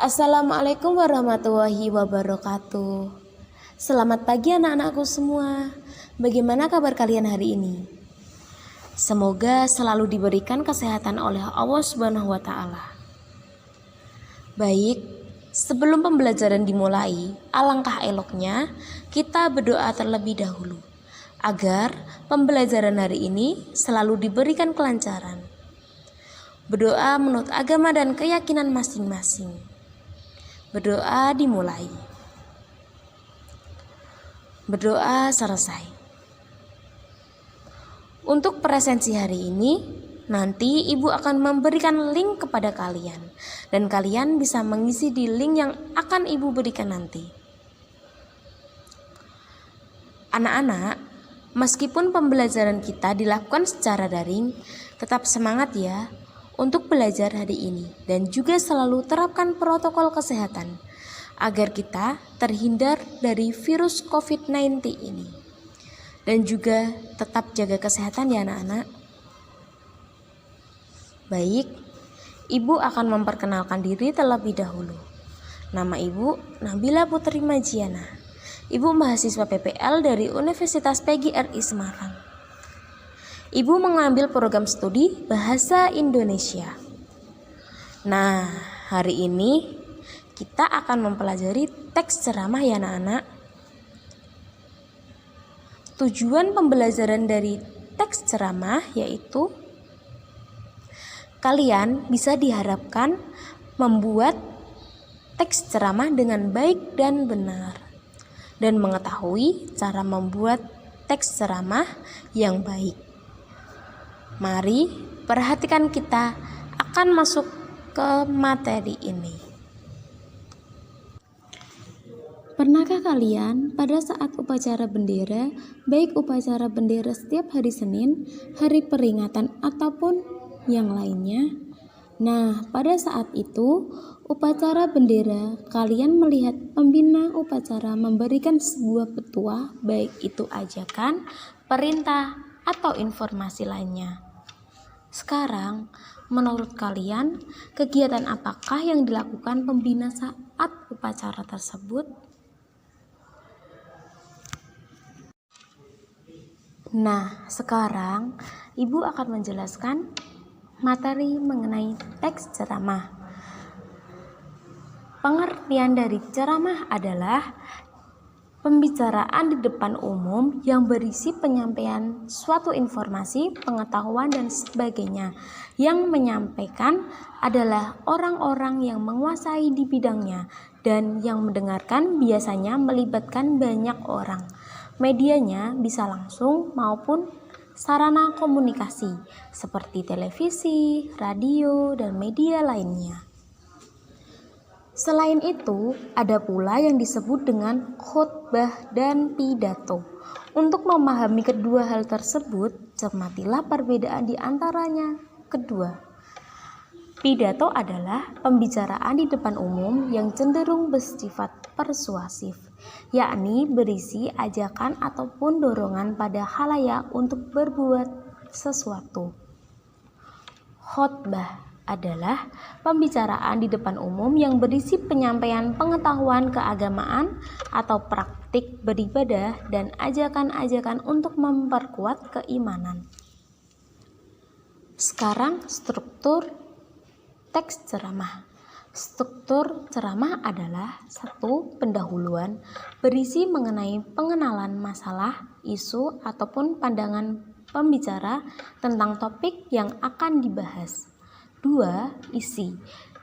Assalamualaikum warahmatullahi wabarakatuh. Selamat pagi anak-anakku semua. Bagaimana kabar kalian hari ini? Semoga selalu diberikan kesehatan oleh Allah Subhanahu wa taala. Baik, sebelum pembelajaran dimulai, alangkah eloknya kita berdoa terlebih dahulu agar pembelajaran hari ini selalu diberikan kelancaran. Berdoa menurut agama dan keyakinan masing-masing. Berdoa dimulai. Berdoa selesai. Untuk presensi hari ini, nanti Ibu akan memberikan link kepada kalian dan kalian bisa mengisi di link yang akan Ibu berikan nanti. Anak-anak, meskipun pembelajaran kita dilakukan secara daring, tetap semangat ya untuk belajar hari ini dan juga selalu terapkan protokol kesehatan agar kita terhindar dari virus COVID-19 ini. Dan juga tetap jaga kesehatan ya anak-anak. Baik, Ibu akan memperkenalkan diri terlebih dahulu. Nama Ibu Nabila Putri Majiana. Ibu mahasiswa PPL dari Universitas PGRI Semarang. Ibu mengambil program studi Bahasa Indonesia. Nah, hari ini kita akan mempelajari teks ceramah ya anak-anak. Tujuan pembelajaran dari teks ceramah yaitu kalian bisa diharapkan membuat teks ceramah dengan baik dan benar dan mengetahui cara membuat teks ceramah yang baik. Mari perhatikan, kita akan masuk ke materi ini. Pernahkah kalian pada saat upacara bendera, baik upacara bendera setiap hari Senin, hari peringatan ataupun yang lainnya? Nah, pada saat itu upacara bendera, kalian melihat pembina upacara memberikan sebuah petua, baik itu ajakan, perintah, atau informasi lainnya. Sekarang, menurut kalian, kegiatan apakah yang dilakukan pembina saat upacara tersebut? Nah, sekarang Ibu akan menjelaskan materi mengenai teks ceramah. Pengertian dari ceramah adalah pembicaraan di depan umum yang berisi penyampaian suatu informasi, pengetahuan, dan sebagainya. Yang menyampaikan adalah orang-orang yang menguasai di bidangnya dan yang mendengarkan biasanya melibatkan banyak orang. Medianya bisa langsung maupun sarana komunikasi seperti televisi, radio, dan media lainnya. Selain itu, ada pula yang disebut dengan khotbah dan pidato. Untuk memahami kedua hal tersebut, cermatilah perbedaan di antaranya kedua. Pidato adalah pembicaraan di depan umum yang cenderung bersifat persuasif, yakni berisi ajakan ataupun dorongan pada khalayak untuk berbuat sesuatu. Khotbah adalah pembicaraan di depan umum yang berisi penyampaian pengetahuan keagamaan atau praktik beribadah dan ajakan-ajakan untuk memperkuat keimanan. Sekarang struktur teks ceramah. Struktur ceramah adalah 1. Pendahuluan berisi mengenai pengenalan masalah, isu, ataupun pandangan pembicara tentang topik yang akan dibahas. 2. Isi,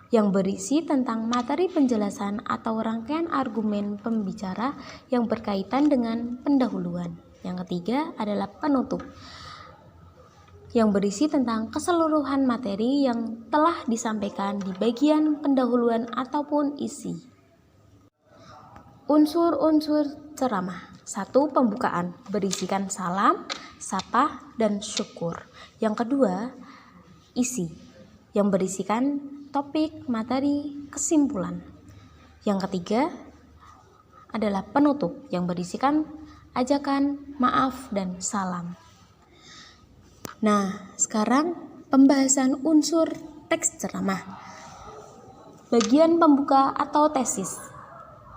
yang berisi tentang materi penjelasan atau rangkaian argumen pembicara yang berkaitan dengan pendahuluan. Yang ketiga adalah penutup, yang berisi tentang keseluruhan materi yang telah disampaikan di bagian pendahuluan ataupun isi. Unsur-unsur ceramah. 1. Pembukaan, berisikan salam, sapa, dan syukur. Yang kedua, isi, yang berisikan topik, materi, kesimpulan. Yang ketiga adalah penutup, yang berisikan ajakan, maaf, dan salam. Nah, sekarang pembahasan unsur teks ceramah. Bagian pembuka atau tesis.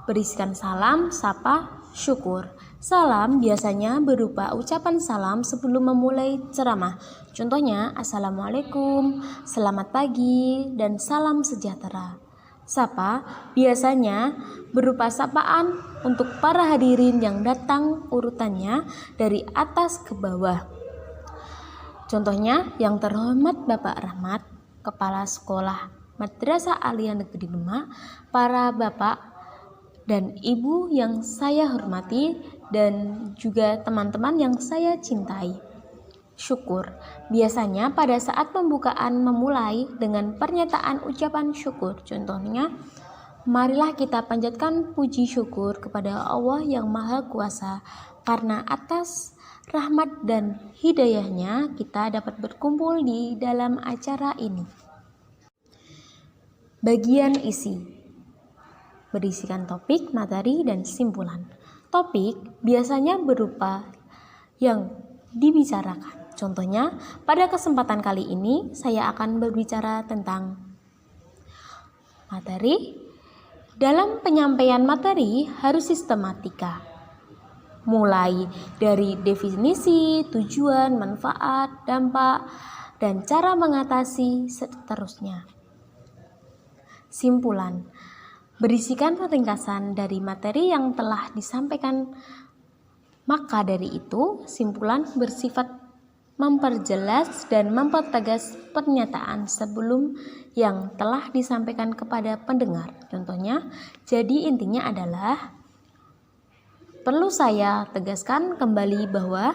Berisikan salam, sapa, syukur. Salam biasanya berupa ucapan salam sebelum memulai ceramah. Contohnya, Assalamualaikum, selamat pagi, dan salam sejahtera. Sapa biasanya berupa sapaan untuk para hadirin yang datang urutannya dari atas ke bawah. Contohnya, yang terhormat Bapak Rahmat, Kepala Sekolah Madrasah Aliyah Negeri Demak, para bapak dan ibu yang saya hormati, dan juga teman-teman yang saya cintai. Syukur biasanya pada saat pembukaan memulai dengan pernyataan ucapan syukur. Contohnya, marilah kita panjatkan puji syukur kepada Allah yang Maha Kuasa, karena atas rahmat dan hidayahnya kita dapat berkumpul di dalam acara ini. Bagian isi. Berisikan topik, materi, dan simpulan. Topik biasanya berupa yang dibicarakan. Contohnya, pada kesempatan kali ini saya akan berbicara tentang materi. Dalam penyampaian materi harus sistematika. Mulai dari definisi, tujuan, manfaat, dampak, dan cara mengatasi seterusnya. Simpulan. Berisikan ringkasan dari materi yang telah disampaikan. Maka dari itu, simpulan bersifat memperjelas dan mempertegas pernyataan sebelum yang telah disampaikan kepada pendengar. Contohnya, jadi intinya adalah, perlu saya tegaskan kembali bahwa.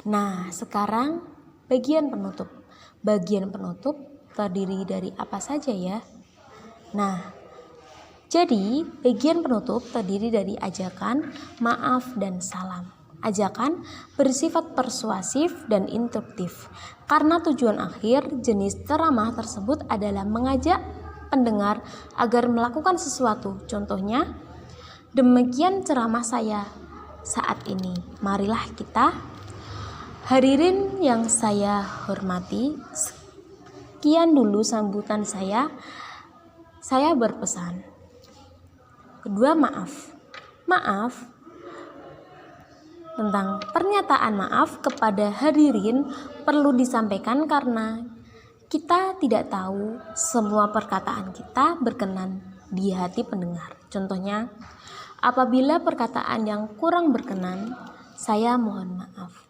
Nah, sekarang bagian penutup. Bagian penutup terdiri dari apa saja ya? Nah, jadi bagian penutup terdiri dari ajakan, maaf, dan salam. Ajakan bersifat persuasif dan instruktif karena tujuan akhir jenis ceramah tersebut adalah mengajak pendengar agar melakukan sesuatu. Contohnya, demikian ceramah saya saat ini. Marilah kita. Hadirin yang saya hormati, sekian dulu sambutan saya. Saya berpesan. Kedua, maaf. Maaf tentang pernyataan maaf kepada hadirin perlu disampaikan karena kita tidak tahu semua perkataan kita berkenan di hati pendengar. Contohnya, apabila perkataan yang kurang berkenan, saya mohon maaf.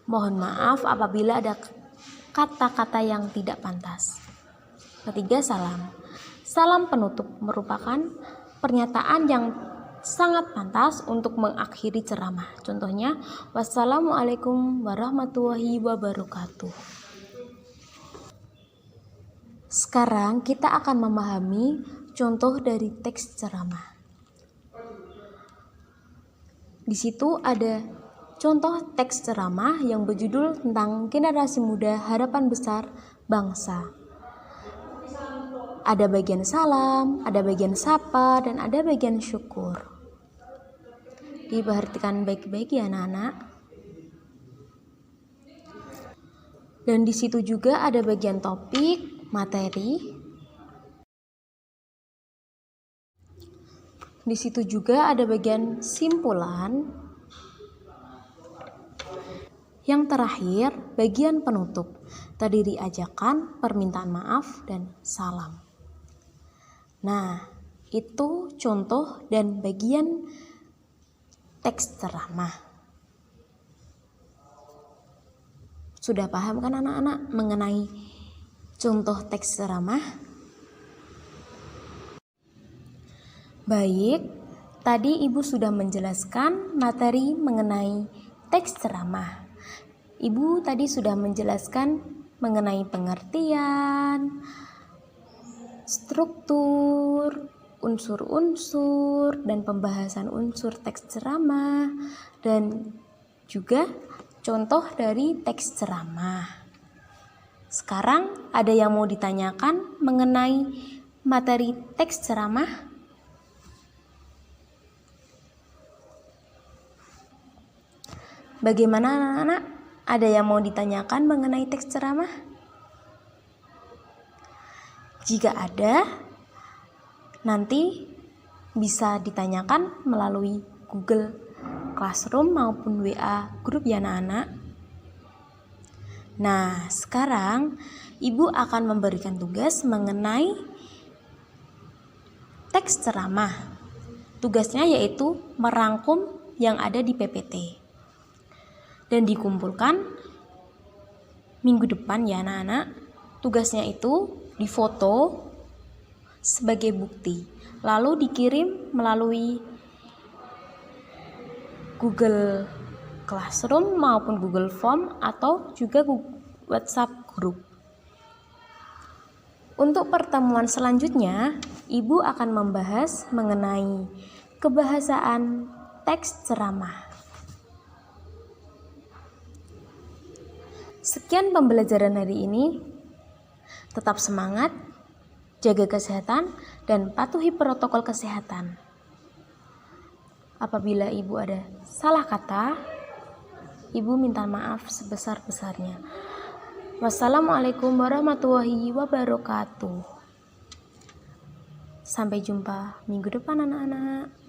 Mohon maaf apabila ada kata-kata yang tidak pantas. Ketiga, salam. Salam penutup merupakan pernyataan yang sangat pantas untuk mengakhiri ceramah. Contohnya, wassalamualaikum warahmatullahi wabarakatuh. Sekarang kita akan memahami contoh dari teks ceramah. Di situ ada contoh teks ceramah yang berjudul tentang generasi muda harapan besar bangsa. Ada bagian salam, ada bagian sapa, dan ada bagian syukur. Diperhatikan baik-baik ya anak-anak. Dan di situ juga ada bagian topik, materi. Di situ juga ada bagian simpulan. Yang terakhir, bagian penutup, terdiri ajakan, permintaan maaf, dan salam. Nah, itu contoh dan bagian teks ceramah. Sudah paham kan anak-anak mengenai contoh teks ceramah? Baik, tadi Ibu sudah menjelaskan materi mengenai teks ceramah. Ibu tadi sudah menjelaskan mengenai pengertian, struktur, unsur-unsur, dan pembahasan unsur teks ceramah, dan juga contoh dari teks ceramah. Sekarang ada yang mau ditanyakan mengenai materi teks ceramah? Bagaimana anak-anak? Ada yang mau ditanyakan mengenai teks ceramah? Jika ada, nanti bisa ditanyakan melalui Google Classroom maupun WA grup ya anak-anak. Nah, sekarang Ibu akan memberikan tugas mengenai teks ceramah. Tugasnya yaitu merangkum yang ada di PPT dan dikumpulkan minggu depan ya anak-anak. Tugasnya itu difoto sebagai bukti, lalu dikirim melalui Google Classroom maupun Google Form atau juga WhatsApp group. Untuk pertemuan selanjutnya, Ibu akan membahas mengenai kebahasaan teks ceramah. Sekian pembelajaran hari ini. Tetap semangat, jaga kesehatan, dan patuhi protokol kesehatan. Apabila Ibu ada salah kata, Ibu minta maaf sebesar-besarnya. Wassalamualaikum warahmatullahi wabarakatuh. Sampai jumpa minggu depan anak-anak.